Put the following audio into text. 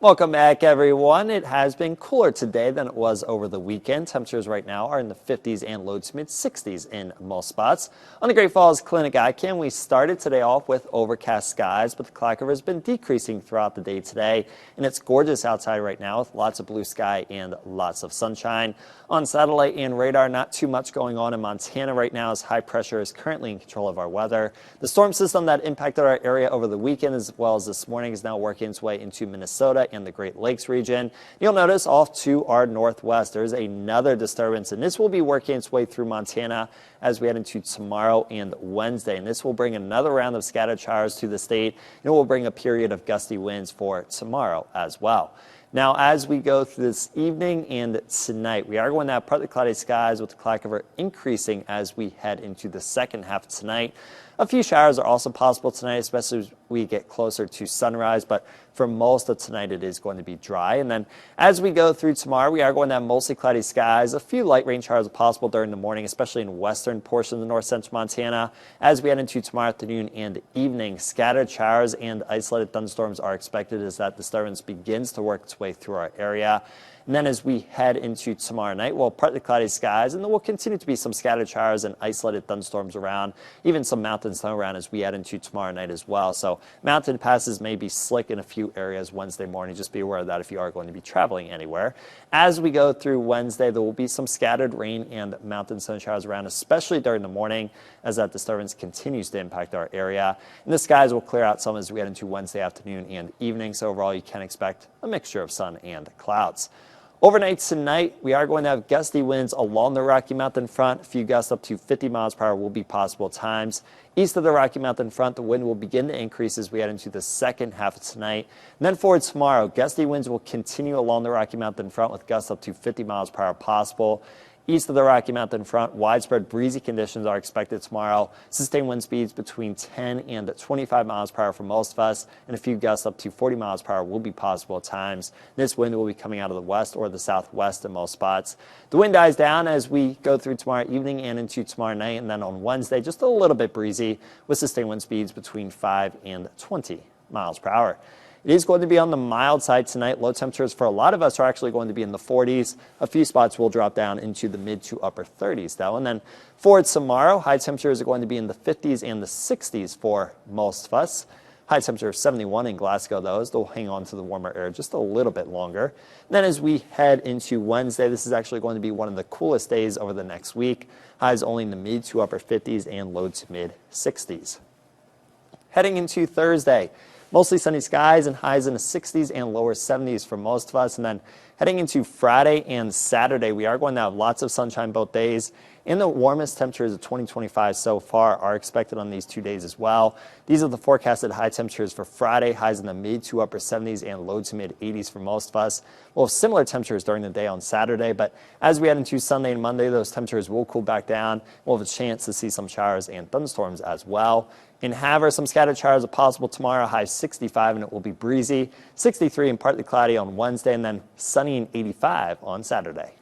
Welcome back, everyone. It has been cooler today than it was over the weekend. Temperatures right now are in the 50s and low to mid 60s in most spots. On the Great Falls Clinic iCam, we started today off with overcast skies, but the cloud cover has been decreasing throughout the day today, and it's gorgeous outside right now with lots of blue sky and lots of sunshine. On satellite and radar, not too much going on in Montana right now as high pressure is currently in control of our weather. The storm system that impacted our area over the weekend as well as this morning is now working its way into Minnesota and the Great Lakes region. You'll notice off to our northwest there's another disturbance, and this will be working its way through Montana as we head into tomorrow and Wednesday. And this will bring another round of scattered showers to the state, and it will bring a period of gusty winds for tomorrow as well. Now, as we go through this evening and tonight, we are going to have partly cloudy skies with the cloud cover increasing as we head into the second half of tonight. A few showers are also possible tonight, especially as we get closer to sunrise, but for most of tonight it is going to be dry. And then as we go through tomorrow, we are going to have mostly cloudy skies. A few light rain showers are possible during the morning, especially in western portions of north central Montana. As we head into tomorrow afternoon and evening, scattered showers and isolated thunderstorms are expected as that disturbance begins to work its way through our area. And then as we head into tomorrow night, well, partly cloudy skies, and there will continue to be some scattered showers and isolated thunderstorms around, even some mountain snow around as we head into tomorrow night as well. So mountain passes may be slick in a few areas Wednesday morning. Just be aware of that if you are going to be traveling anywhere. As we go through Wednesday, there will be some scattered rain and mountain snow showers around, especially during the morning as that disturbance continues to impact our area. And the skies will clear out some as we head into Wednesday afternoon and evening. So overall, you can expect a mixture of sun and clouds. Overnight tonight, we are going to have gusty winds along the Rocky Mountain front. A few gusts up to 50 miles per hour will be possible at times. East of the Rocky Mountain front, the wind will begin to increase as we head into the second half of tonight. And then forward tomorrow, gusty winds will continue along the Rocky Mountain front with gusts up to 50 miles per hour possible. East of the Rocky Mountain front, widespread breezy conditions are expected tomorrow. Sustained wind speeds between 10 and 25 miles per hour for most of us, and a few gusts up to 40 miles per hour will be possible at times. This wind will be coming out of the west or the southwest in most spots. The wind dies down as we go through tomorrow evening and into tomorrow night, and then on Wednesday, just a little bit breezy with sustained wind speeds between 5 and 20 miles per hour. It is going to be on the mild side tonight. Low temperatures for a lot of us are actually going to be in the 40s. A few spots will drop down into the mid to upper 30s, though. And then for tomorrow, high temperatures are going to be in the 50s and the 60s for most of us. High temperature of 71 in Glasgow, though, as they'll hang on to the warmer air just a little bit longer. And then as we head into Wednesday, this is actually going to be one of the coolest days over the next week. Highs only in the mid to upper 50s and low to mid 60s. Heading into Thursday, mostly sunny skies and highs in the 60s and lower 70s for most of us. And then heading into Friday and Saturday, we are going to have lots of sunshine both days. And the warmest temperatures of 2025 so far are expected on these 2 days as well. These are the forecasted high temperatures for Friday, highs in the mid to upper 70s and low to mid 80s for most of us. We'll have similar temperatures during the day on Saturday, but as we head into Sunday and Monday, those temperatures will cool back down. We'll have a chance to see some showers and thunderstorms as well. In Havre, some scattered showers are possible tomorrow, high 65, and it will be breezy. 63 and partly cloudy on Wednesday, and then sunny and 85 on Saturday.